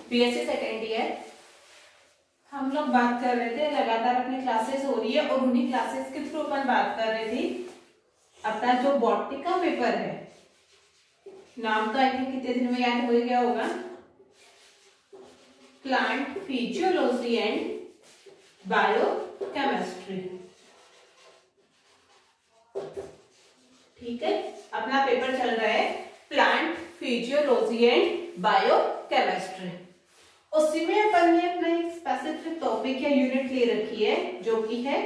BSc second year. हम लोग बात कर रहे थे, लगातार अपनी क्लासेस हो रही है और उन्हीं क्लासेस के थ्रू अपन बात कर रहे थे अपना जो बॉटनी का पेपर है, नाम तो आई थिंक कितने दिन में याद हो गया होगा, प्लांट फिजियोलॉजी एंड बायोकेमिस्ट्री। ठीक है, अपना पेपर चल रहा है प्लांट फिजियोलॉजी एंड बायोकेमिस्ट्री। उसी में अपन ने अपना एक स्पेसिफिक टॉपिक या यूनिट ले रखी है जो कि है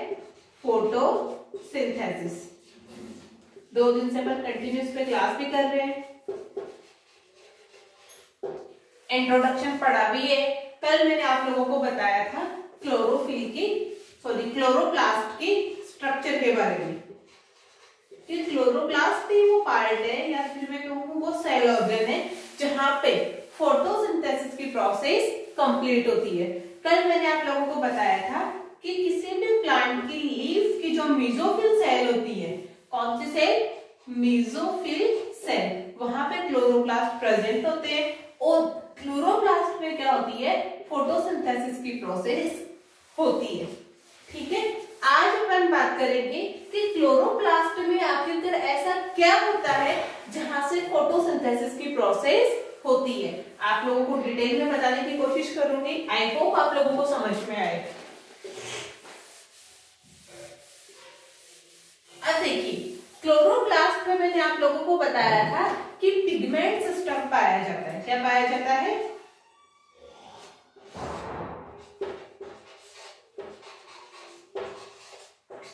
फोटोसिंथेसिस। 2 दिन से अपन कंटिन्यूस पे क्लास भी कर रहे हैं, इंट्रोडक्शन पढ़ा भी है। कल मैंने आप लोगों को बताया था क्लोरोप्लास्ट की स्ट्रक्चर के बारे में कि क्लोरोप्लास्ट भी वो पार्ट है या फिर मैं कहूँ वो सेल ऑर्गन है जहां पे फोटोसिंथेसिस की प्रोसेस कंप्लीट होती है। कल मैंने आप लोगों को बताया था कि किसी भी प्लांट की लीफ की जो मेसोफिल सेल होती है, कौन सी सेल? मेसोफिल सेल, वहां पे क्लोरोप्लास्ट प्रेजेंट होते हैं और क्लोरोप्लास्ट में क्या होती है? फोटोसिंथेसिस की प्रोसेस होती है। ठीक है, आज अपन बात करेंगे कि क्लोरोप्लास्ट में आखिरकार ऐसा क्या होता है जहां से फोटोसिंथेसिस की प्रोसेस होती है। आप लोगों को डिटेल में बताने की कोशिश करूंगी, आई होप आप लोगों को समझ में आए। अब देखिए, क्लोरोप्लास्ट में मैंने आप लोगों को बताया था कि पिगमेंट सिस्टम पाया जाता है। क्या पाया जाता है?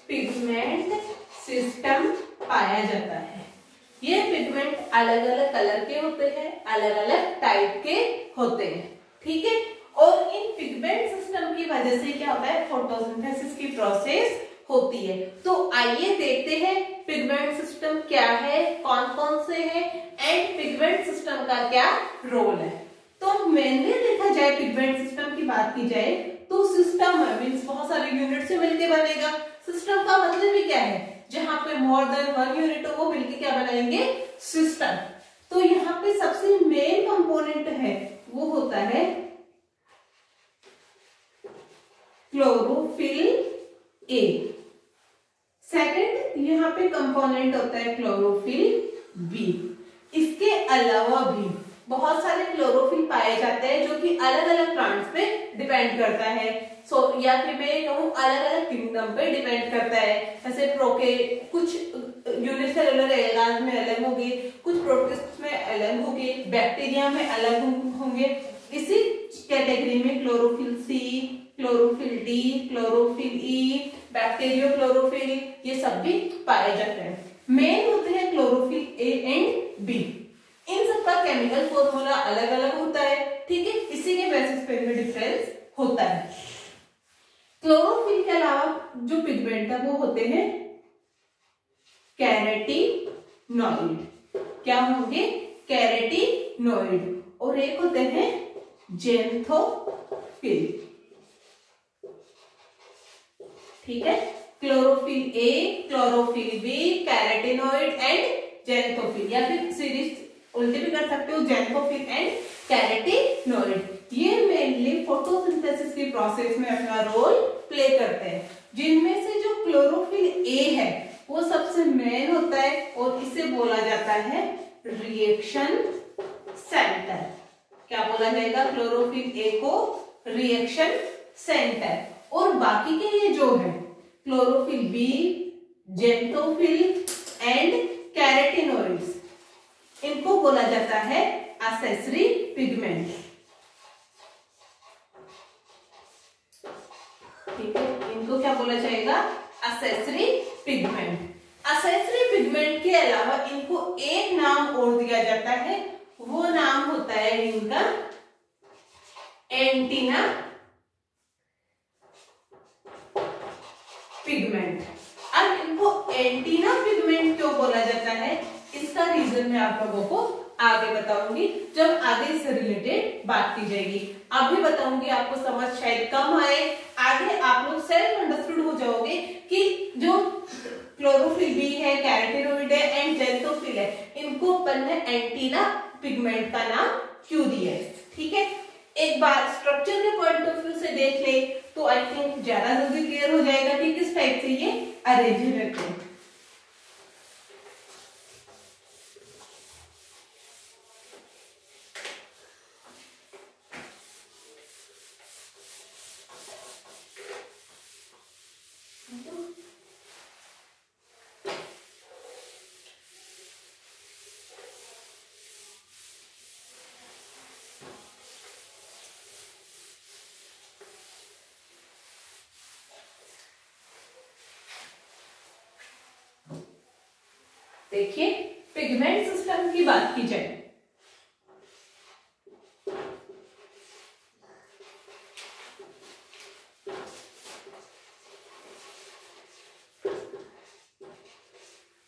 पिगमेंट सिस्टम पाया जाता है। ये पिगमेंट अलग अलग कलर के होते हैं, अलग अलग टाइप के होते हैं। ठीक है, और इन पिगमेंट सिस्टम की वजह से क्या होता है? फोटोसिंथेसिस की प्रोसेस होती है। तो आइए देखते हैं पिगमेंट सिस्टम क्या है, कौन कौन से हैं एंड पिगमेंट सिस्टम का क्या रोल है। तो मैंने देखा जाए पिगमेंट सिस्टम की बात की जाए तो सिस्टम मींस बहुत सारे यूनिट से मिलकर बनेगा। सिस्टम का मतलब भी क्या है? जहां पे मोर देन 1 यूनिट हो वो मिलकर क्या बनाएंगे? सिस्टम। तो यहाँ पे सबसे मेन कंपोनेंट है वो होता है क्लोरोफिल ए। सेकंड यहाँ पे कंपोनेंट होता है क्लोरोफिल बी। इसके अलावा भी बहुत सारे क्लोरोफिल पाए जाते हैं जो कि अलग अलग प्लांट्स पे डिपेंड करता है। या फिर मैं कहूँ अलग अलग किंगडम पे डिपेंड करता है। जैसे प्रोके कुछ यूनिसेलुलर एल्गाज में अलग होगी, कुछ प्रोटिस्ट में अलग होगी, बैक्टीरिया में अलग होंगे। इसी कैटेगरी में chlorophyll C, chlorophyll D, chlorophyll E, bacteriochlorophyll, ये सब भी पाए जाते हैं। मेन होते हैं क्लोरोफिल ए एंड बी। इन सब का केमिकल फॉर्मूला अलग अलग होता है। ठीक है, इसी के बेसिस पे इनमें डिफरेंस होता है। क्लोरोफिल के अलावा जो पिगमेंट है वो होते हैं कैरेटिनॉइड। क्या होंगे? कैरेटिनॉइड। और एक होते हैं जेंथोफिल। ठीक है, chlorophyll a, chlorophyll b, carotenoid and xanthophyll, या फिर सीरीज उल्टे भी कर सकते हो, जेंथोफिल एंड कैरेटिनॉइड। ये मेनली फोटोसिंथेसिस की प्रोसेस में अपना रोल प्ले करते हैं। जिनमें से जो क्लोरोफिल ए है वो सबसे मेन होता है और इसे बोला जाता है रिएक्शन सेंटर। क्या बोला जाएगा? क्लोरोफिल ए को रिएक्शन सेंटर। और बाकी के ये जो है chlorophyll b, xanthophyll and carotenoids, इनको बोला जाता है एक्सेसरी पिगमेंट। ठीक है, इनको क्या बोला जाएगा? Accessory pigment. एक्सेसरी पिगमेंट के अलावा इनको एक नाम और दिया जाता है, वो नाम होता है इनका एंटीना पिगमेंट। अब इनको एंटीना पिगमेंट क्यों बोला जाता है, इसका रीजन मैं आप लोगों को आगे बताऊंगी जब आगे इससे रिलेटेड बात की जाएगी। अभी बताऊंगी, आपको समझ शायद कम आए, आगे आप लोग सेल्फ अंडरस्टूड हो जाओगे कि जो क्लोरोफिल बी है, कैरोटीनॉइड है एंड जेंथोफिल है, इनको अपन ने एंटीना पिगमेंट का नाम क्यों दिया है। ठीक है, एक बार स्ट्रक्चर के पॉइंट ऑफ व्यू से देख ले तो आई थिंक ज्यादा जल्दी क्लियर हो जाएगा कि किस टाइप से ये अरेंज रहते हैं। देखिए पिगमेंट सिस्टम की बात की जाए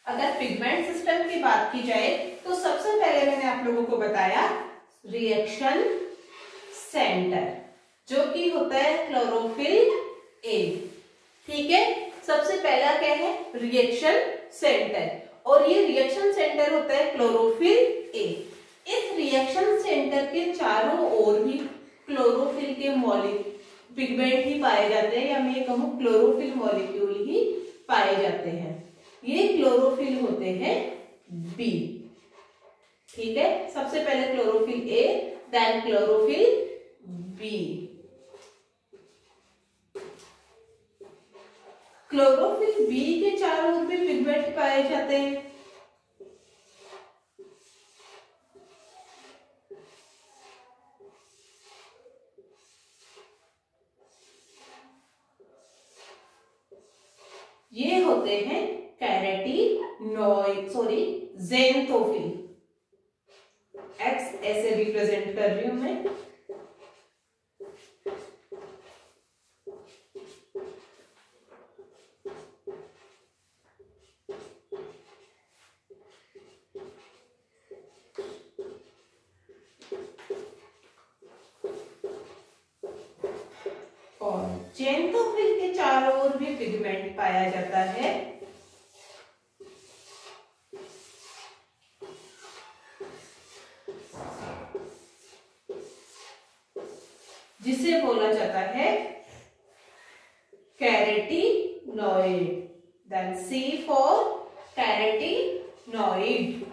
अगर पिगमेंट सिस्टम की बात की जाए तो सबसे पहले मैंने आप लोगों को बताया रिएक्शन सेंटर जो कि होता है क्लोरोफिल ए। ठीक है, सबसे पहला क्या है रिएक्शन सेंटर और ये रिएक्शन सेंटर होता है क्लोरोफिल ए। इस रिएक्शन सेंटर के चारों ओर भी क्लोरोफिल के पिगमेंट ही पाए जाते हैं या मैं कहूँ क्लोरोफिल मॉलिक्यूल ही पाए जाते हैं। ये क्लोरोफिल होते हैं बी। ठीक है, सबसे पहले chlorophyll A then chlorophyll B. Chlorophyll B के चारों ओर भी पिगमेंट पाए जाते हैं। ये होते हैं ज़ेनथोफिल। एक्स ऐसे रिप्रेजेंट कर रही हूं मैं। और ज़ेनथोफिल के चारों ओर भी पिगमेंट पाया जाता है। जिसे बोला जाता है carotenoid. Then C for carotenoid.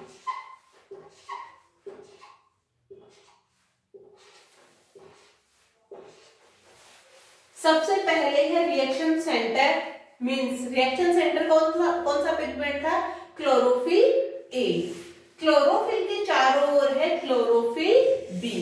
सबसे पहले है reaction centre. Means reaction centre कौन सा पिगमेंट था? Chlorophyll a. क्लोरोफिल के चारों ओर है क्लोरोफिल बी।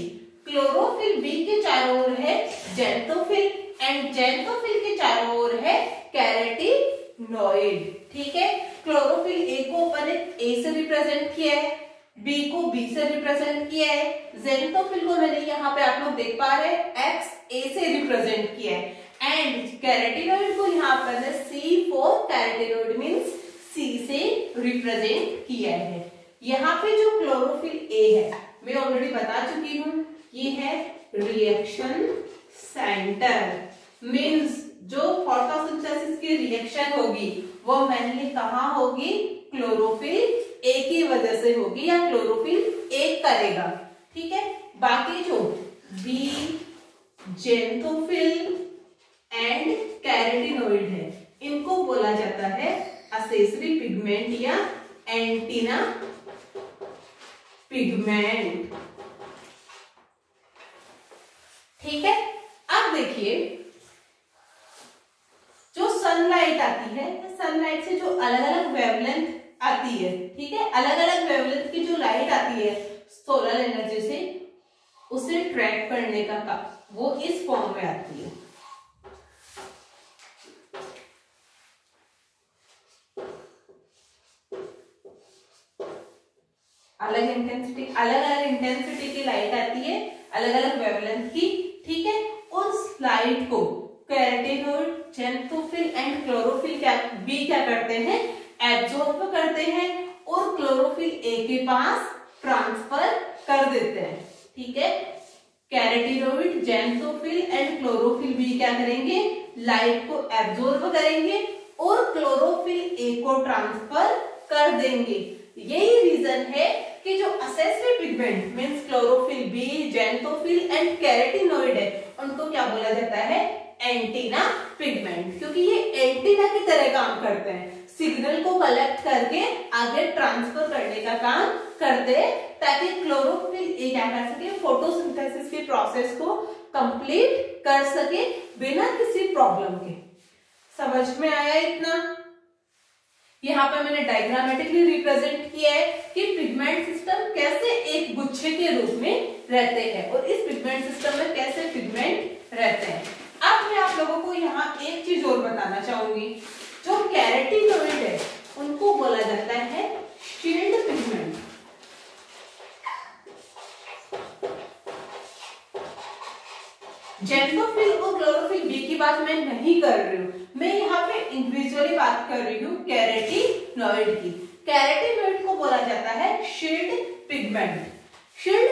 क्लोरोफिल बी के चारों ओर है ज़ेनथोफिल एंड ज़ेनथोफिल के चारों ओर है कैरोटीनॉइड। ठीक है, क्लोरोफिल ए को अपन ए से रिप्रेजेंट किया है, बी को बी से रिप्रेजेंट किया है, ज़ेनथोफिल को मैंने यहाँ पे आप लोग देख पा रहे हैं एक्स ए से रिप्रेजेंट किया है एंड कैरोटीनॉइड को यहाँ पर सी फॉर कैरोटीनॉइड मींस सी से रिप्रेजेंट किया है। यहाँ पे जो क्लोरोफिल ए है मैं ऑलरेडी बता चुकी हूँ, ये है रिएक्शन सेंटर। मींस जो फोटोसिंथेसिस की रिएक्शन होगी वो मेनली कहाँ होगी? क्लोरोफिल ए की वजह से होगी या क्लोरोफिल ए करेगा। ठीक है, बाकी जो बी, ज़ेनथोफिल एंड कैरोटीनॉइड है इनको बोला जाता है एक्सेसरी पिगमेंट या एंटीना पिगमेंट। ठीक है, अब देखिए जो सनलाइट आती है, सनलाइट से जो अलग अलग वेवलेंथ आती है, ठीक है, अलग अलग वेवलेंथ की जो लाइट आती है सोलर एनर्जी से, उसे ट्रैक करने का काम वो इस फॉर्म में आती है। अलग अलग इंटेंसिटी की लाइट आती है, अलग अलग वेवलेंथ की। ठीक है, उस लाइट को कैरोटीनॉइड, ज़ेनथोफिल एंड क्लोरोफिल बी क्या करते हैं? एब्जॉर्ब करते हैं और क्लोरोफिल ए के पास ट्रांसफर कर देते हैं। ठीक है, कैरोटीनॉइड, ज़ेनथोफिल एंड क्लोरोफिल बी क्या करेंगे? लाइट को एब्जॉर्ब करेंगे और क्लोरोफिल ए को ट्रांसफर कर देंगे। यही रीजन है कि जो accessory pigment means chlorophyll b, xanthophyll and carotenoid है, उनको क्या बोला जाता है? एंटीना पिगमेंट, क्योंकि ये एंटीना की तरह काम करते हैं, सिग्नल को कलेक्ट करके आगे ट्रांसफर करने का काम करते हैं, ताकि क्लोरोफिल ए क्या कर सके? फोटोसिंथेसिस की प्रोसेस को कंप्लीट कर सके बिना किसी प्रॉब्लम के। समझ में आया इतना? यहाँ पे मैंने डायग्रामेटिकली रिप्रेजेंट किया है कि पिगमेंट सिस्टम कैसे एक गुच्छे के रूप में रहते हैं और इस पिगमेंट सिस्टम में कैसे पिगमेंट रहते हैं। अब मैं आप लोगों को यहाँ एक चीज और बताना चाहूंगी, जो कैरोटीनॉइड है उनको बोला जाता है शील्ड पिगमेंट। ज़ैंथोफिल और क्लोरोफिल बी की बात मैं नहीं कर रही हूँ, मैं यहाँ पे इंडिविजुअली बात कर रही हूँ कैरोटीनॉइड की। कैरोटीनॉइड को बोला जाता है शील्ड पिगमेंट। शील्ड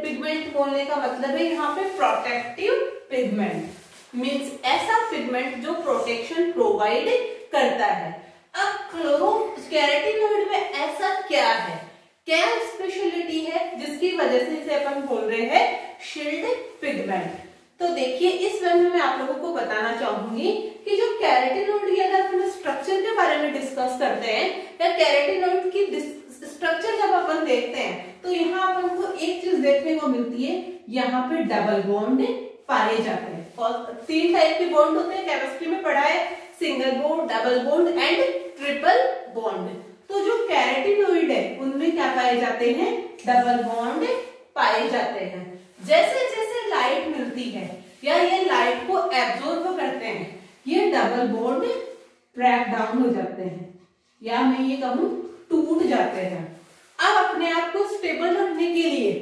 पिगमेंट बोलने का मतलब है यहाँ पे प्रोटेक्टिव पिगमेंट, मींस ऐसा पिगमेंट जो प्रोटेक्शन प्रोवाइड करता है। अब कैरोटीनॉइड में ऐसा क्या है, क्या स्पेशलिटी है जिसकी वजह से इसे अपन बोल रहे हैं शील्ड पिगमेंट? तो देखिए, इस वे में मैं आप लोगों को बताना चाहूंगी कि जो कैरोटीनॉइड की अगर अपन स्ट्रक्चर के बारे में डिस्कस करते हैं या कैरोटीनॉइड की स्ट्रक्चर जब अपन देखते हैं तो यहाँ अपन को एक चीज देखने को मिलती है, यहाँ पे डबल बॉन्ड पाए जाते हैं। और 3 टाइप के बॉन्ड होते हैं, केमिस्ट्री में पढ़ा है, single bond, double bond and triple bond. तो जो कैरोटीनॉइड है उनमें क्या पाए जाते हैं? डबल बॉन्ड पाए जाते हैं। जैसे जैसे लाइट मिलती है या ये लाइट को एब्जॉर्ब करते हैं, ये डबल बॉन्ड ब्रेक डाउन हो जाते हैं या मैं ये कहूं टूट जाते हैं। अब अपने आप को स्टेबल रखने के लिए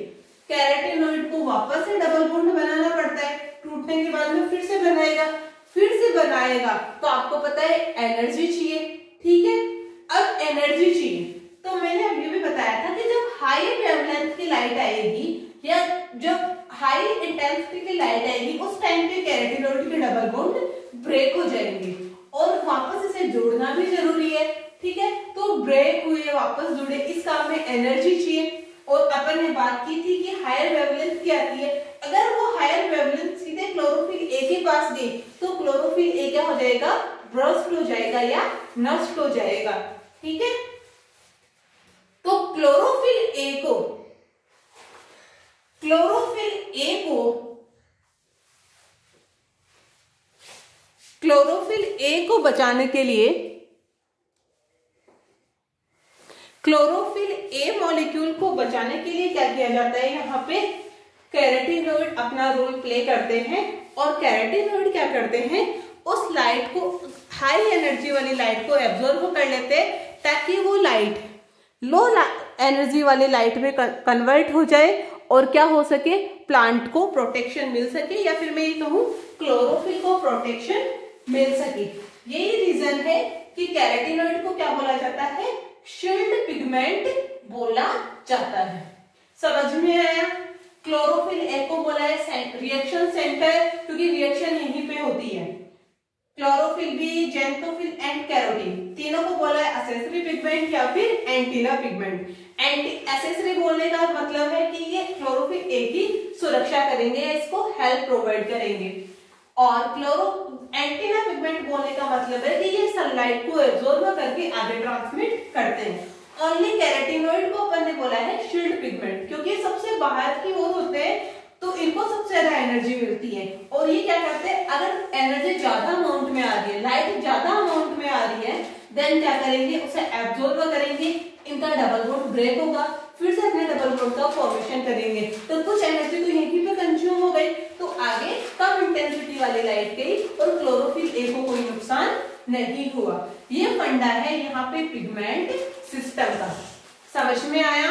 कैरोटीनॉइड को वापस से डबल बॉन्ड बनाना पड़ता है, टूटने के बाद में फिर से बनाएगा तो आपको पता है एनर्जी चाहिए, ठीक है? अब एनर्जी चाहिए तो मैंने अभी भी बताया था कि जब हाई वेवलेंथ की लाइट आएगी या जब हाई इंटेंसिटी की लाइट आएगी उस टाइम पे कैरोटीनॉइड के डबल बॉन्ड ब्रेक हो जाएंगे और वापस इसे जोड़ना भी जरूरी है, ठीक है? तो ब्रेक हुए वापस जुड़े, इस काम में एनर्जी चाहिए। और अपन ने बात की थी कि हायर वेवलेंथ क्या आती है, अगर वो हायर वेवलेंथ सीधे क्लोरोफिल ए के पास गई तो क्लोरोफिल ए क्या हो जाएगा? बर्स्ट हो जाएगा या नष्ट हो जाएगा, ठीक है? तो क्लोरोफिल ए को बचाने के लिए क्लोरोफिल ए मॉलिक्यूल को बचाने के लिए क्या किया जाता है? यहाँ पे कैरोटीनॉइड अपना रोल प्ले करते हैं और कैरोटीनॉइड क्या करते हैं? उस लाइट को, हाई एनर्जी वाली लाइट को एब्जॉर्ब कर लेते हैं ताकि वो लाइट लो एनर्जी वाली लाइट में कन्वर्ट हो जाए और क्या हो सके? प्लांट को प्रोटेक्शन मिल सके या फिर मैं ये कहूँ क्लोरोफिल को प्रोटेक्शन मिल सके। यही रीजन है कि कैरोटीनॉइड को क्या बोला जाता है? शील्ड पिगमेंट बोला जाता है। समझ में आया? क्लोरोफिल ए को बोला है रिएक्शन सेंटर, क्योंकि रिएक्शन यहीं पे होती है। Chlorophyll b, xanthophyll and carotene, तीनों को बोला है असेसरी पिगमेंट या फिर एंटीना पिगमेंट। एसेसरी बोलने का मतलब है कि ये क्लोरोफिल ए की सुरक्षा करेंगे, इसको हेल्प प्रोवाइड करेंगे। और एंटीना पिगमेंट बोलने का मतलब है कि ये सनलाइट को एब्जॉर्ब करके आगे ट्रांसमिट करते हैं। ओनली कैरोटीनॉइड को अपन ने बोला है शील्ड पिगमेंट, क्योंकि सबसे बाहर की ओर होते हैं तो इनको सबसे ज्यादा एनर्जी मिलती है और ये क्या करते हैं? अगर एनर्जी ज्यादा अमाउंट में आ रही है, लाइट ज्यादा अमाउंट में आ रही है, देन क्या करेंगे? उसे एब्जॉर्ब करेंगे, इनका डबल बॉन्ड ब्रेक होगा, फिर से अपने डबल बॉन्ड का फॉर्मेशन करेंगे, तो कुछ एनर्जी तो यहीं पे कंज्यूम हो गई, तो आगे कम इंटेंसिटी वाली लाइट गई और क्लोरोफिल ए को कोई नुकसान नहीं हुआ। ये फंडा है यहाँ पे पिगमेंट सिस्टम का। समझ में आया?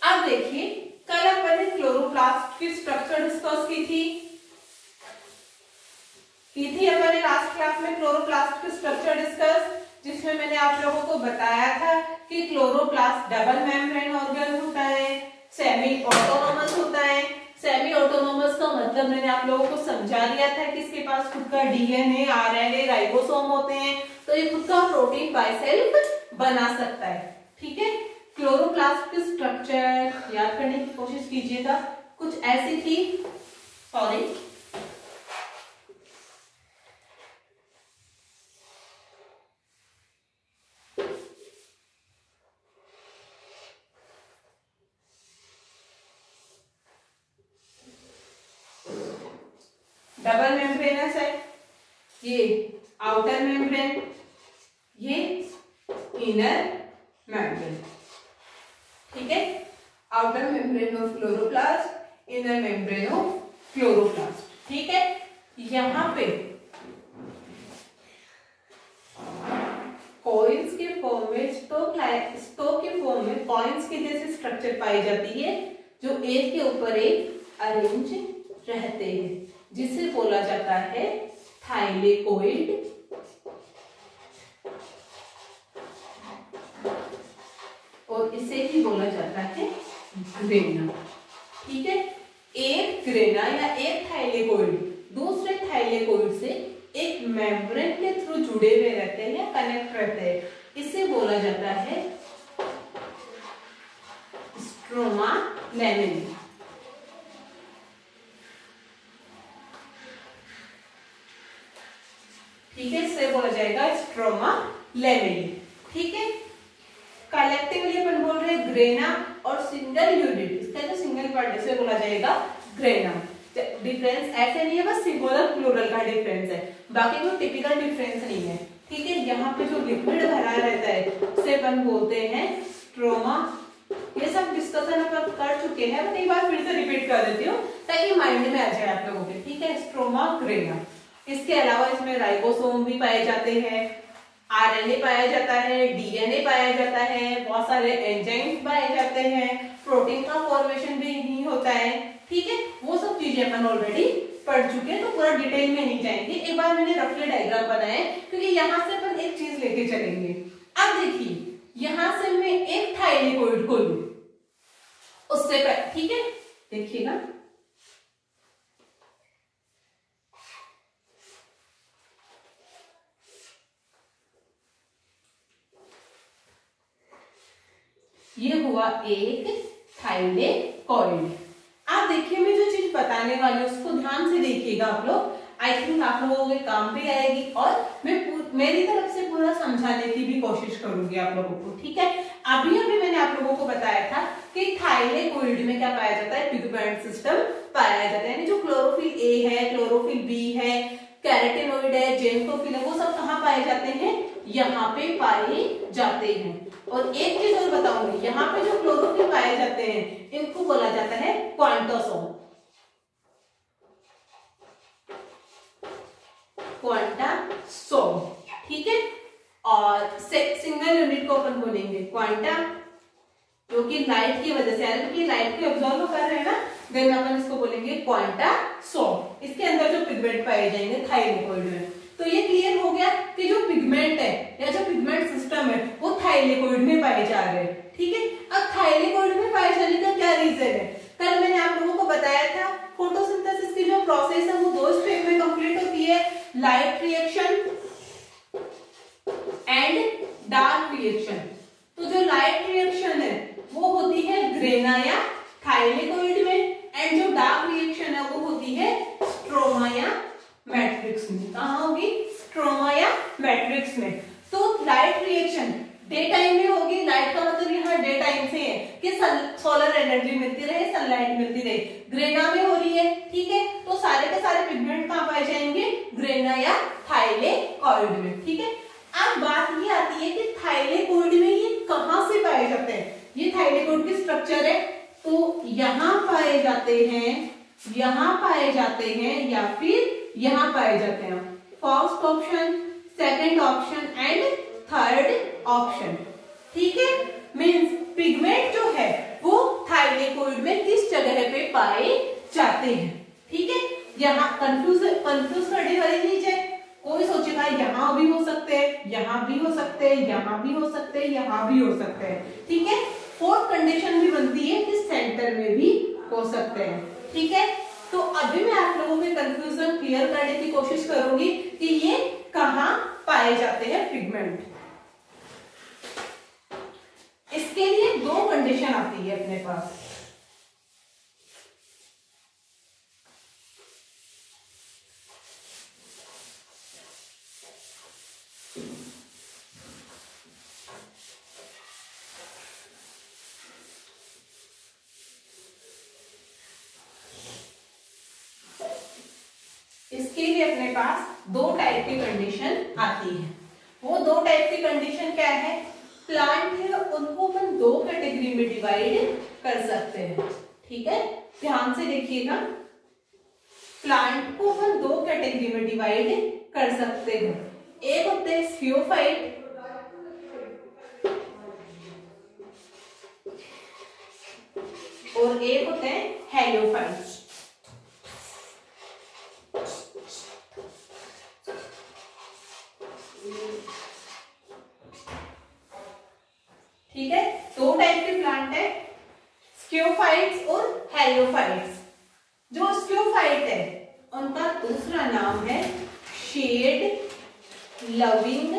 अब देखिए, कल अपन ने क्लोरोप्लास्ट की स्ट्रक्चर डिस्कस की थी अपन ने लास्ट क्लास में क्लोरोप्लास्ट की स्ट्रक्चर डिस्कस, जिसमें मैंने आप लोगों को बताया था कि क्लोरोप्लास्ट डबल मेम्ब्रेन ऑर्गन होता है, सेमी ऑटोनोमस होता है। सेमी ऑटोनोमस का मतलब मैंने आप लोगों को समझा दिया था कि इसके पास खुद का डीएनए, आरएनए, राइबोसोम होते हैं, तो ये खुद का प्रोटीन बाय सेल्फ बना सकता है। ठीक है, क्लोरोप्लास्ट की स्ट्रक्चर याद करने की कोशिश कीजिएगा, कुछ ऐसी थी, सॉरी, डबल मेम्ब्रेनस है, ये आउटर मेम्ब्रेन, ये इनर मेम्ब्रेन। ठीक है, outer membrane of chloroplast, inner membrane of chloroplast. ठीक है, यहां पे कॉइल्स के फॉर्म में, स्टोक के फॉर्म में कॉइल्स की जैसे स्ट्रक्चर पाई जाती है, जो एक के ऊपर एक अरेंज रहते हैं, जिसे बोला जाता है थाइलेकोइड और इसे ही बोला जाता है ग्रेना। ठीक है, एक ग्रेना या एक थाइलेकोइड दूसरे थाइलेकोइड से एक मेम्ब्रेन के थ्रू जुड़े हुए रहते हैं या कनेक्ट रहते हैं, इसे बोला जाता है स्ट्रोमा लैमेली। ठीक है, इसे बोला जाएगा स्ट्रोमा लैमेली। ठीक है, कलेक्टिवली अपन बोल रहे हैं ग्रेना और सिंगल यूनिट, इसका जो सिंगल पार्ट इसे बोला जाएगा ग्रेना। डिफरेंस ऐसे नहीं है, बस सिंगुलर प्लूरल का डिफरेंस है, बाकी कोई टिपिकल डिफरेंस नहीं है। ठीक है, यहाँ पे जो लिक्विड भरा रहता है उसे अपन बोलते हैं स्ट्रोमा। ये सब डिस्कशन अपन कर चुके हैं, बट एक बार फिर से रिपीट कर देती हूँ ताकि माइंड में आ जाए आप लोगों के। ठीक है, स्ट्रोमा ग्रेना। इसके अलावा इसमें राइबोसोम भी पाए जाते हैं, आरएनए पाया जाता है, डीएनए पाया जाता है, बहुत सारे एंजाइम्स पाए जाते हैं, प्रोटीन का फॉर्मेशन भी नहीं होता है। ठीक है, वो सब चीजें अपन ऑलरेडी पढ़ चुके हैं, तो पूरा डिटेल में नहीं जाएंगे। एक बार मैंने रफली डायग्राम बनाए क्योंकि यहाँ से अपन एक चीज लेके चलेंगे। अब देखिए, यहां से मैं एक थाइलेकोइड को लूं, उससे ठीक है, देखिएगा ये हुआ एक थाइलेकोइड। आप देखिए, मैं जो चीज बताने वाली हूँ उसको ध्यान से देखिएगा आप लोग, आई थिंक आप लोगों के काम भी आएगी और मैं मेरी तरफ से पूरा समझाने की भी कोशिश करूंगी आप लोगों को। ठीक है, अभी मैंने आप लोगों को बताया था कि थाइलेकोइड में क्या पाया जाता है, पिगमेंट सिस्टम पाया जाता है, यानी जो क्लोरोफिल ए है, क्लोरोफिल बी है, कैरोटीनॉइड है, जेंथोफिल है, वो सब कहाँ पाए जाते हैं, यहाँ पे पाए जाते हैं। और एक चीज और बताऊंगी, यहाँ पे जो क्लोरोफिल पाए जाते हैं इनको बोला जाता है क्वांटोसोम। क्वांटासोम। ठीक है, और सिंगल यूनिट को अपन बोलेंगे क्वांटा, क्योंकि लाइट की वजह से, यानी लाइट को ऑब्जॉर्व कर रहे हैं ना, देन अपन इसको बोलेंगे क्वांटासोम। इसके अंदर जो पिगमेंट पाए जाएंगे थाइलेकोइड में। तो ये क्लियर हो गया कि जो पिगमेंट है या जो पिगमेंट सिस्टम है वो थाइलेकोइड में पाए जा रहे हैं। ठीक है, अब थाइलेकोइड में पाए जाने का क्या रीजन है, कल मैंने आप लोगों को बताया था फोटोसिंथेसिस की जो प्रोसेस है वो दो स्टेप में कंप्लीट होती है, light reaction and dark reaction. तो जो लाइट रिएक्शन है वो होती है ग्रेना या थाइलेकोइड में, एंड जो डार्क रिएक्शन है वो होती है स्ट्रोमा या मैट्रिक्स में। कहाँ होगी, स्ट्रोमा या मैट्रिक्स में। तो लाइट रिएक्शन डे टाइम में होगी, लाइट का मतलब यहाँ डे टाइम से है कि सोलर एनर्जी मिलती रहे, सनलाइट मिलती रहे, ग्रेना में हो रही है। ठीक है, तो सारे के सारे पिगमेंट कहाँ पाए जाएंगे, ग्रेना या थाइलेकोइड में। ठीक है, अब बात ये आती है कि थाइलेकोइड में ये कहाँ से पाए जाते हैं। ये थाइलेकोइड की स्ट्रक्चर है, तो यहाँ पाए जाते हैं, यहाँ पाए जाते हैं, या फिर यहाँ पाए जाते हैं। First option, second option and third option. ठीक है, मींस पिगमेंट जो है वो थाइलेकोइड में किस जगह पे पाए जाते हैं। ठीक है, यहाँ कंफ्यूज करने वाली चीज है, कोई सोचेगा यहाँ भी हो सकते हैं, यहाँ भी हो सकते हैं, यहाँ भी हो सकते हैं, यहाँ भी हो सकते हैं। ठीक है, फोर्थ कंडीशन भी बनती है कि सेंटर में भी हो सकते हैं। ठीक है, तो अभी मैं आप लोगों के कंफ्यूजन क्लियर करने की कोशिश करूंगी कि ये कहाँ पाए जाते हैं पिगमेंट। इसके लिए दो कंडीशन आती है अपने पास। इसके लिए अपने पास दो टाइप की कंडीशन आती है। वो दो टाइप की कंडीशन क्या है? प्लांट है उनको अपन दो कैटेगरी में डिवाइड कर सकते हैं। ठीक है, ध्यान से देखिएगा। प्लांट को अपन दो कैटेगरी में डिवाइड कर सकते हैं। एक होते हैं स्फियोफाइट और एक होते हैं हेलियोफाइट। ठीक है, दो टाइप के प्लांट है, स्क्योफाइट्स और हेलियोफाइट्स। जो स्क्योफाइट है उनका दूसरा नाम है शेड लविंग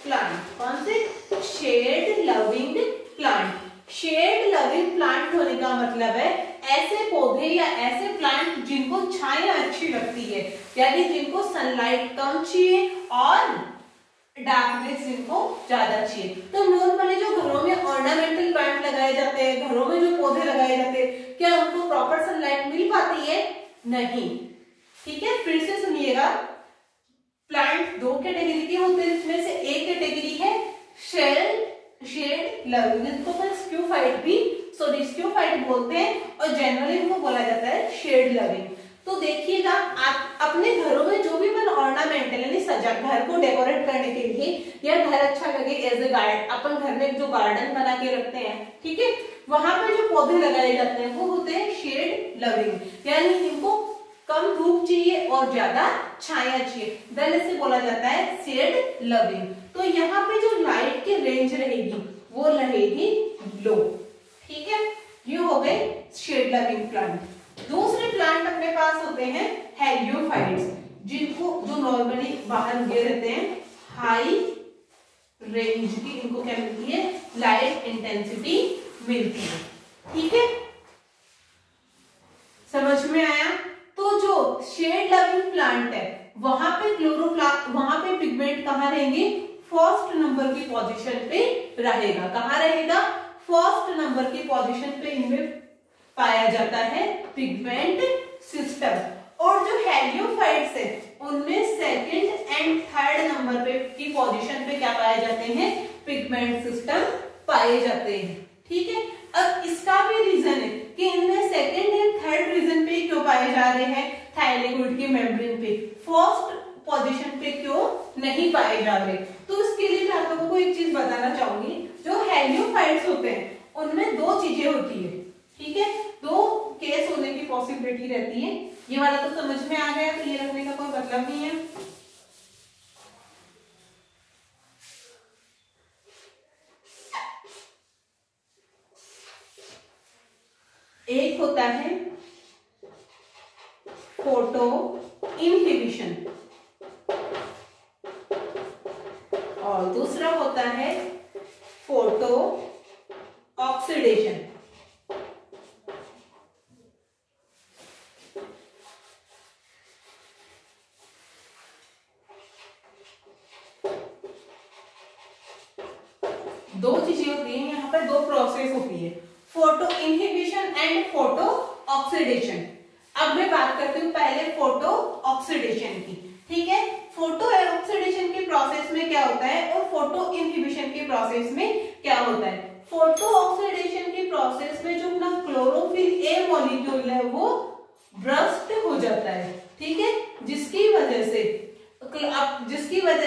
प्लांट। कौन से? Shade loving plant. Shade loving plant होने का मतलब है ऐसे पौधे या ऐसे प्लांट जिनको छाया अच्छी लगती है, यानी जिनको सनलाइट कम चाहिए और डार्कनेस इनको ज्यादा चाहिए। तो नॉर्मली जो घरों में ऑर्नामेंटल प्लांट लगाए जाते हैं, घरों में जो पौधे लगाए जाते हैं, क्या उनको प्रॉपर सनलाइट मिल पाती है? नहीं। ठीक है, फिर से सुनिएगा। प्लांट दो कैटेगरी के होते हैं, इसमें से एक कैटेगरी है शेड लविंग, जिनको अपन स्क्योफाइट भी स्क्योफाइट बोलते हैं और जनरली इनको बोला जाता है शेड लविंग। तो देखिएगा, आप अपने घरों में जो भी अपन ऑर्नामेंटल यानी सजा घर को डेकोरेट करने के लिए या घर अच्छा लगे एज ए गार्डन, अपन घर में जो गार्डन बना के रखते हैं, ठीक है, वहां पे जो पौधे लगाए जाते हैं वो होते हैं शेड लविंग, यानी इनको कम धूप चाहिए और ज्यादा छाया चाहिए, देन इसे बोला जाता है शेड लविंग। तो यहाँ पे जो लाइट की रेंज रहेगी वो रहेगी लो। ठीक है, ये हो गए शेड लविंग प्लांट। दूसरे प्लांट अपने पास होते हैं हेलियोफाइट्स, जिनको जो नॉर्मली बाहर उगे रहते हैं, हाई रेंज की इनको क्या मिलती है? लाइट इंटेंसिटी मिलती है। ठीक है, समझ में आया? तो जो शेड लविंग प्लांट है वहां पे पिगमेंट कहाँ रहेंगे? फर्स्ट नंबर की पोजीशन पे रहेगा। कहाँ रहेगा? फर्स्ट नंबर की पोजीशन पे इनमें पाया जाता है पिगमेंट सिस्टम। और जो हेलियोफाइट्स है उनमें सेकंड एंड थर्ड नंबर पे की पोजीशन पे क्या पाए जाते हैं? पिगमेंट सिस्टम पाए जाते हैं। ठीक है, अब इसका भी रीजन है कि इनमें सेकंड एंड थर्ड रीजन पे क्यों पाए जा रहे हैं? थाइलेकोइड के मेम्ब्रेन पे, फर्स्ट पोजीशन पे क्यों नहीं पाए जा रहे? तो इसके लिए मैं आप लोगों को एक चीज बताना चाहूंगी। जो हेलियोफाइट्स होते हैं उनमें दो चीजें होती है। ठीक है, दो केस होने की पॉसिबिलिटी रहती है। ये वाला तो समझ में आ गया, तो ये रखने का कोई मतलब नहीं है। एक होता है फोटो इनहिबिशन और दूसरा होता है फोटो ऑक्सीडेशन। दो चीजें होती हैं यहाँ पर, दो प्रोसेस होती है, photo inhibition and photo oxidation. अब मैं बात करती हूँ पहले फोटो ऑक्सीडेशन की। ठीक है, फोटो ऑक्सीडेशन के प्रोसेस में क्या होता है और फोटो इनहिबिशन के प्रोसेस में क्या होता है? फोटो ऑक्सीडेशन के प्रोसेस में जो अपना क्लोरोफिल ए मॉलिक्यूल है वो ब्रस्ट हो जाता है। ठीक है, जिसकी वजह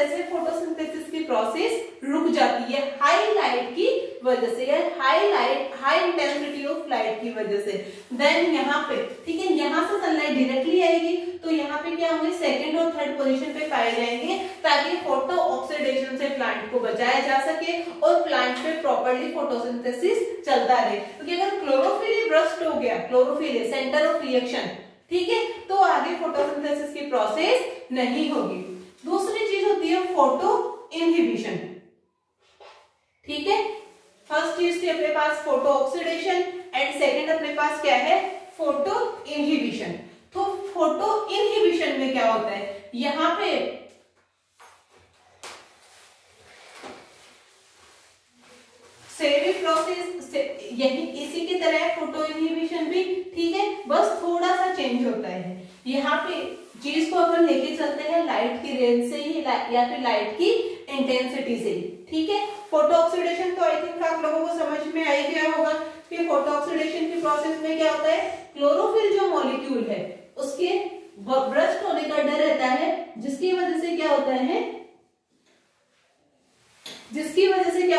से फोटोसिंथेसिस की प्रोसेस रुक जाती है हाई लाइट की वजह से, या हाई इंटेंसिटी ऑफ लाइट की वजह से। देन यहाँ पे, ठीक है, यहाँ से सनलाइट डायरेक्टली आएगी तो यहाँ पे क्या होंगे? सेकंड और थर्ड पोजीशन पे पाए जाएंगे, ताकि फोटो ऑक्सीडेशन से प्लांट को बचाया जा सके और प्लांट पे प्रॉपर्ली फोटोसिंथेसिस चलता रहे। क्योंकि अगर क्लोरोफिल ब्रस्ट हो गया, क्लोरोफिल सेंटर ऑफ रिएक्शन, ठीक है, तो आगे फोटोसिंथेसिस की प्रोसेस नहीं होगी। दूसरी चीज होती है फोटो इनहिबिशन। ठीक है, फर्स्ट चीज थी अपने पास फोटो ऑक्सीडेशन एंड सेकंड अपने पास क्या है, फोटो इनहिबिशन। तो फोटो इनहिबिशन में क्या होता है, यहां पे सेमी प्रोसेस यही इसी की तरह है फोटो इनहिबिशन भी। ठीक है, बस थोड़ा सा चेंज होता है। यहाँ पे चीज को अपन लेके चलते हैं लाइट की रेंज से ही या फिर लाइट की इंटेंसिटी से ही। ठीक है, फोटो ऑक्सीडेशन तो आई थिंक आप लोगों को समझ में आ ही गया होगा कि फोटो ऑक्सीडेशन की प्रोसेस में क्या होता है, क्लोरोफिल जो मॉलिक्यूल है उसके ब्रस्ट होने का डर रहता है, जिसकी वजह से क्या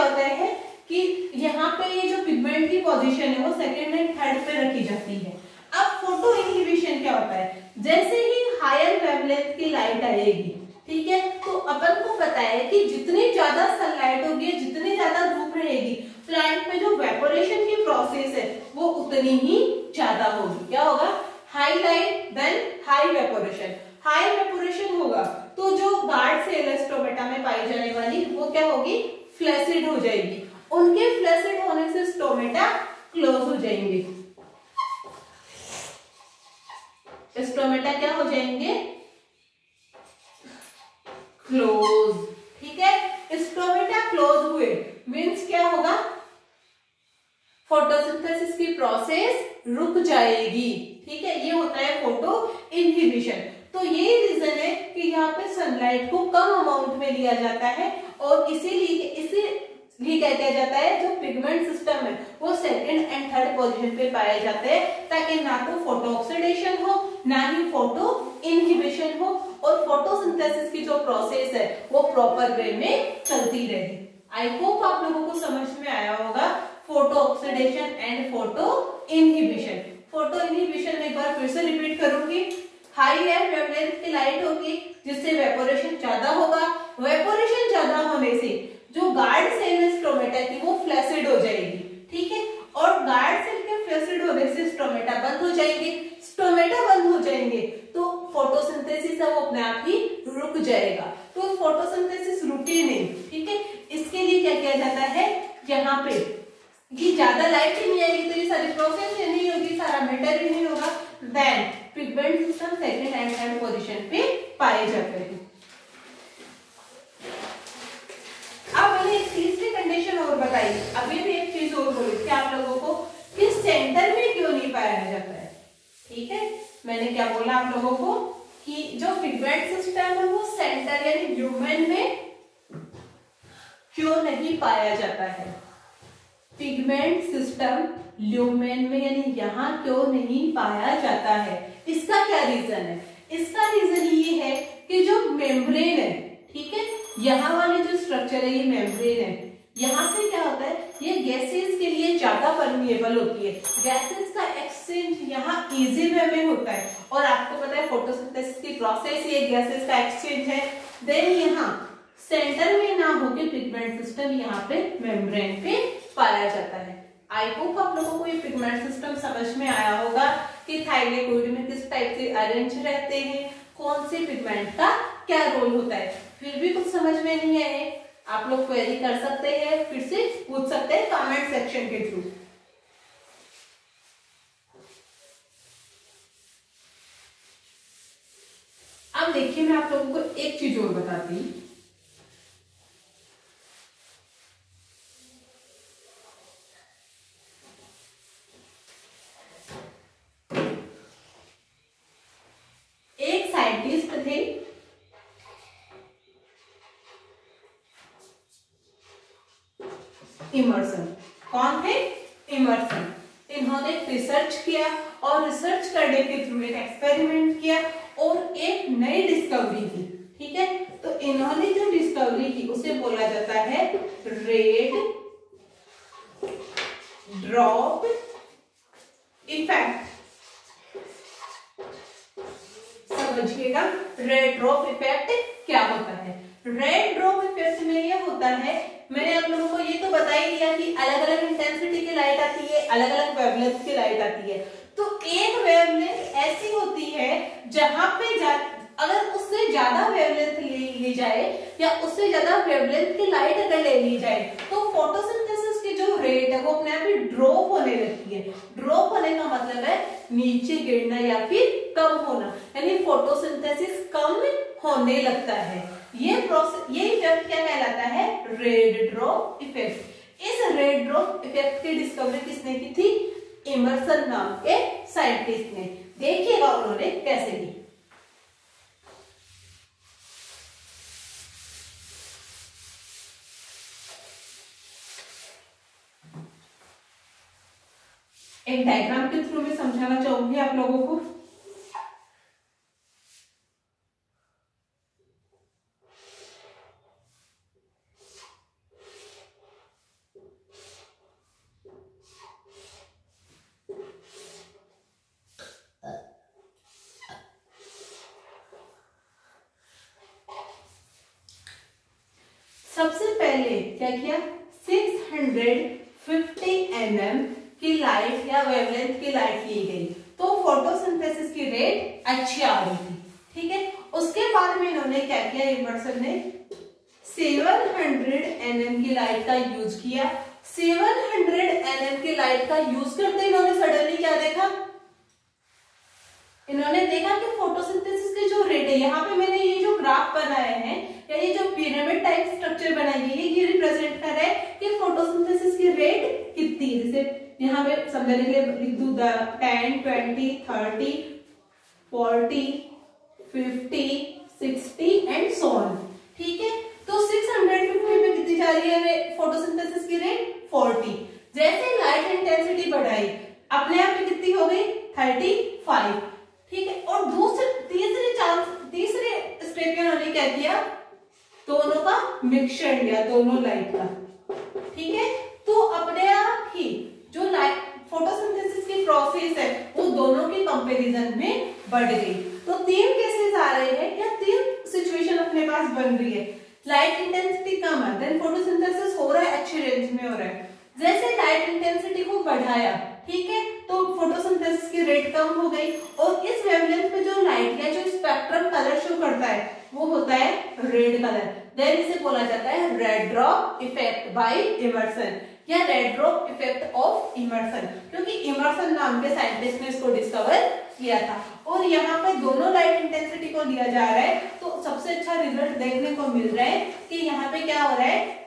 होता है कि यहाँ पे ये जो पिगमेंट की पोजीशन है वो सेकंड एंड थर्ड पे रखी जाती है। अब फोटो इनहिबिशन क्या होता है, जैसे ही हायर वेवलेंथ की लाइट आएगी, ठीक है, तो अपन को पता है कि जितनी ज्यादा सनलाइट होगी, जितनी ज्यादा धूप रहेगी, प्लांट में जो वेपोरेशन की प्रोसेस है वो उतनी ही ज्यादा होगी। क्या होगा, high light then high evaporation. High evaporation होगा तो जो गार्ड सेल है स्टोमेटा में पाई जाने वाली वो क्या होगी, फ्लैसिड हो जाएगी। उनके फ्लैसिड होने से स्टोमेटा क्लोज हो जाएंगे। स्टोमेटा क्या हो जाएंगे, क्लोज। ठीक है, स्टोमेटा क्लोज हुए मीन्स क्या होगा, फोटोसिंथेसिस की प्रोसेस रुक जाएगी। ठीक है, ये होता है फोटो इनहिबिशन। तो ये रीजन है कि यहाँ पे सनलाइट को कम अमाउंट में लिया जाता है और इसीलिए क्या किया जाता है, जो पिगमेंट सिस्टम है वो सेकंड एंड थर्ड पोजीशन पे पाए जाते हैं, ताकि ना तो फोटो ऑक्सीडेशन हो ना ही फोटो इनहिबिशन हो और फोटोसिंथेसिस की जो प्रोसेस है वो प्रॉपर वे में चलती रहे। आई होप आप लोगों को समझ में आया होगा photo oxidation and photo inhibition. Photo inhibition में एक बार फिर से रिपीट करूंगी, हाई एयर वेवलेंथ की लाइट होगी जिससे वेपोरेशन ज्यादा होगा। वेपोरेशन ज्यादा होने से जो गार्ड सेल है स्टोमेटा की वो फ्लैसिड हो जाएगी। ठीक है, और गार्ड सेल के फ्लैसिड होने से स्टोमेटा बंद हो जाएंगे। स्टोमेटा बंद हो जाएंगे तो फोटोसिंथेसिस है वो अपने आप ही रुक जाएगा। तो फोटोसिंथेसिस रुके नहीं। ठीक है, इसके लिए क्या किया जाता है, यहाँ पे कि ज्यादा लाइट ही नहीं आएगी तो ये सारी प्रोसेस नहीं होगी, सारा मैटर ही नहीं होगा, then pigment system second and third position पे पाए जाते हैं। अब मैंने एक तीसरी कंडीशन और बताई, अभी भी एक चीज और बोली थी आप लोगों को कि सेंटर में क्यों नहीं पाया जाता है। ठीक है, मैंने क्या बोला आप लोगों को कि जो पिगमेंट सिस्टम है वो सेंटर यानी ल्यूमेन में क्यों नहीं पाया जाता है। पिगमेंट सिस्टम ल्यूमेन में यानी यहाँ क्यों नहीं पाया जाता है, इसका क्या रीजन है। इसका रीजन ये है कि जो मेम्ब्रेन है, ठीक है, यहाँ वाली जो स्ट्रक्चर है ये मेम्ब्रेन है, यहाँ पे क्या होता है, ये गैसेस के लिए ज्यादा परमिएबल होती है। गैसेस का एक्सचेंज यहाँ इजी वे में होता है और आपको पता है फोटोसिंथेसिस की प्रोसेस ये गैसेस का एक्सचेंज है। देन यहाँ सेंटर में ना होके पिगमेंट सिस्टम यहाँ पे मेम्ब्रेन पे पाया जाता है। आई होप आप लोगों को ये पिगमेंट सिस्टम समझ में आया होगा कि थाइलेकोइड में किस टाइप से अरेंज रहते हैं, कौन से पिगमेंट का क्या रोल होता है। फिर भी कुछ समझ में नहीं आए आप लोग क्वेरी कर सकते हैं, फिर से पूछ सकते हैं कमेंट सेक्शन के थ्रू। अब देखिए मैं आप लोगों को एक चीज और बताती हूँ। एक साइंटिस्ट थे, इमर्सन। कौन थे, इमर्सन। इन्होंने रिसर्च किया और रिसर्च करने के थ्रू एक एक्सपेरिमेंट किया और एक नई डिस्कवरी की। ठीक है, तो इन्होंने जो डिस्कवरी की उसे बोला जाता है रेड ड्रॉप इफेक्ट। समझिएगा रेड ड्रॉप इफेक्ट क्या होता है। रेड ड्रॉप इफेक्ट में यह होता है मैंने आप लोगों को ये तो बता ही दिया कि अलग अलग इंटेंसिटी की लाइट आती है, अलग अलग वेवलेंथ की लाइट आती है। तो एक वेवलेंथ ऐसी होती है जहां पे अगर उससे ज्यादा वेवलेंथ ली जाए या उससे ज्यादा वेवलेंथ की लाइट अगर ले ली जाए तो फोटोसिंथेसिस की जो रेट है वो अपने आप ही ड्रॉप होने लगती है। ड्रॉप होने का मतलब है नीचे गिरना या फिर कम होना, यानी फोटोसिंथेसिस कम होने लगता है। ये प्रोसेस, ये इफेक्ट क्या कहलाता है? Red drop effect. इस रेड ड्रॉप इफेक्ट की डिस्कवरी किसने की थी? इमर्सन नाम के साइंटिस्ट ने। देखिएगा उन्होंने कैसे की। एक डायग्राम के थ्रू में समझाना चाहूंगी आप लोगों को। सबसे पहले क्या किया? 650 mm की लाइट या वेवलेंथ की लाइट ली गई तो फोटोसिंथेसिस की रेट अच्छी आ रही थी, ठीक है। उसके बाद में इन्होंने क्या किया? इमर्सन ने 700 mm की लाइट का यूज किया। 700 mm की लाइट का यूज करते इन्होंने सडनली क्या देखा? इन्होंने देखा कि फोटोसिंथेसिस की जो रेट है, यहाँ पे मैंने ये जो ग्राफ बनाया है या ये जो पिरामिड टाइप स्ट्रक्चर बनाई गई है ये रिप्रेजेंट कर रहा है कि फोटोसिंथेसिस की रेट कितनी। जैसे यहाँ पे समझने के लिए लिख दूं 10, 20, 30, 40, 50, 60 एंड सो ऑन, ठीक है। तो 650 में कितनी जा रही है फोटोसिंथेसिस की रेट? 40। जैसे लाइट इंटेंसिटी बढ़ाई अपने आप में कितनी हो गई? 35, ठीक है। और तीसरे स्टेप में उन्होंने क्या किया? दोनों का मिक्सचर लिया, दोनों लाइट का, ठीक है। तो अपने आप ही जो लाइट फोटोसिंथेसिस की प्रोसेस है वो दोनों के कंपैरिजन में बढ़ गई। तो 3 केसेस आ रहे हैं या 3 सिचुएशन अपने पास बन रही है। लाइट इंटेंसिटी कम है, देन फोटोसिंथेसिस हो रहा है, अच्छे रेंज में हो रहा है। जैसे लाइट इंटेंसिटी को बढ़ाया, ठीक है, तो फोटोसिंथेसिस की रेट कम हो गई और इस वेवलेंथ पे जो लाइट या जो स्पेक्ट्रम कलर शो करता है वो होता है रेड कलर। देन इसे बोला जाता है red drop effect by Emerson या red drop effect of Emerson, क्योंकि इमर्सन नाम के साइंटिस्ट ने इसको डिस्कवर किया था। और यहाँ पे दोनों लाइट इंटेंसिटी को लिया जा रहा है तो सबसे अच्छा रिजल्ट देखने को मिल रहा है कि यहाँ पे क्या हो रहा है,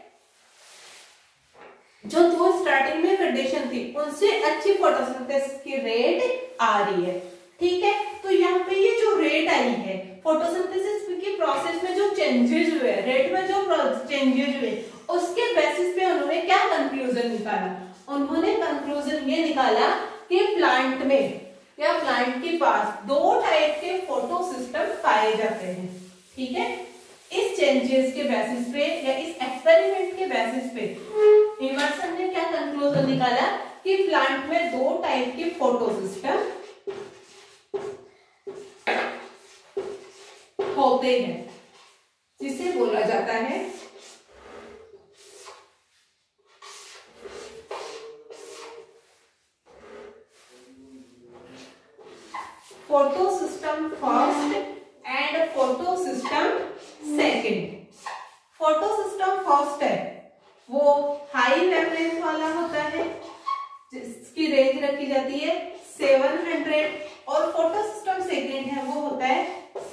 जो 2 स्टार्टिंग में कंडीशन थी उनसे अच्छी फोटोसिंथेसिस की रेट आ रही है, ठीक है। तो यहाँ पे ये जो रेट आई है फोटोसिंथेसिस की प्रोसेस में जो चेंजेस हुए, रेट में जो चेंजेस हुए, उसके बेसिस पे उन्होंने क्या कंक्लूजन निकाला? उन्होंने कंक्लूजन ये निकाला कि प्लांट में या प्लांट के पास 2 टाइप के फोटो सिस्टम पाए जाते हैं, ठीक है। इस चेंजेस के बेसिस पे या इस एक्सपेरिमेंट के बेसिस पे इमर्सन ने क्या कंक्लूजन निकाला कि प्लांट में 2 टाइप के फोटो सिस्टम होते हैं, जिसे बोला जाता है photo system first and photo system second. Photo system first है वो हाई वेवलेंथ वाला होता है जिसकी रेंज रखी जाती है 700 और फोटो सिस्टम सेकंड है वो होता है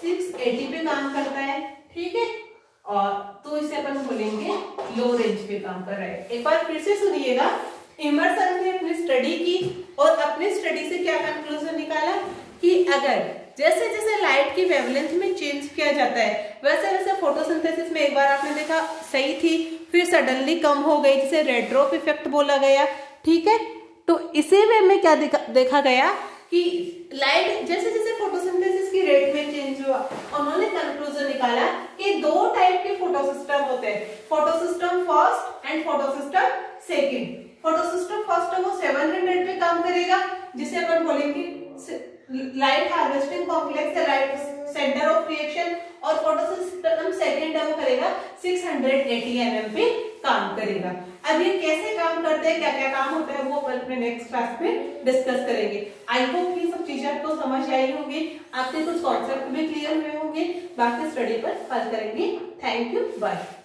680 पे काम करता है, ठीक है। और तो इसे अपन बोलेंगे लो रेंज पे काम कर रहा है। एक बार फिर से सुनिएगा, इमर्सन ने अपनी स्टडी की और अपनी स्टडी से क्या कंक्लूजन निकाला कि अगर जैसे जैसे लाइट की वेवलेंथ में चेंज किया जाता है वैसे वैसे फोटोसिंथेसिस में एक बार आपने देखा सही थी, फिर सडनली कम हो गई, जिसे रेड ड्रॉप इफेक्ट बोला गया, ठीक है। तो इसी वे में क्या देखा गया कि लाइट जैसे जैसे फोटोसिंथेसिस की रेट में चेंज हुआ, उन्होंने कंक्लूजन निकाला कि 2 टाइप के फोटोसिस्टम होते हैं, photosystem first and photosystem second. Photosystem first है वो 700 पे काम करेगा, जिसे अपन बोलेंगे लाइट हार्वेस्टिंग कॉम्प्लेक्स या लाइट सेंटर ऑफ रिएक्शन, और फोटोसिस्टम सेकंड है वो करेगा 680 mm पे काम करेगा। अब ये कैसे काम करते हैं, क्या क्या काम होता है, वो अपन अपने नेक्स्ट क्लास में डिस्कस करेंगे। आई होप ये सब चीजें आपको समझ आई होंगी, आपके कुछ कॉन्सेप्ट भी क्लियर हुए होंगे। बाकी स्टडी पर कल करेंगे। Thank you, bye.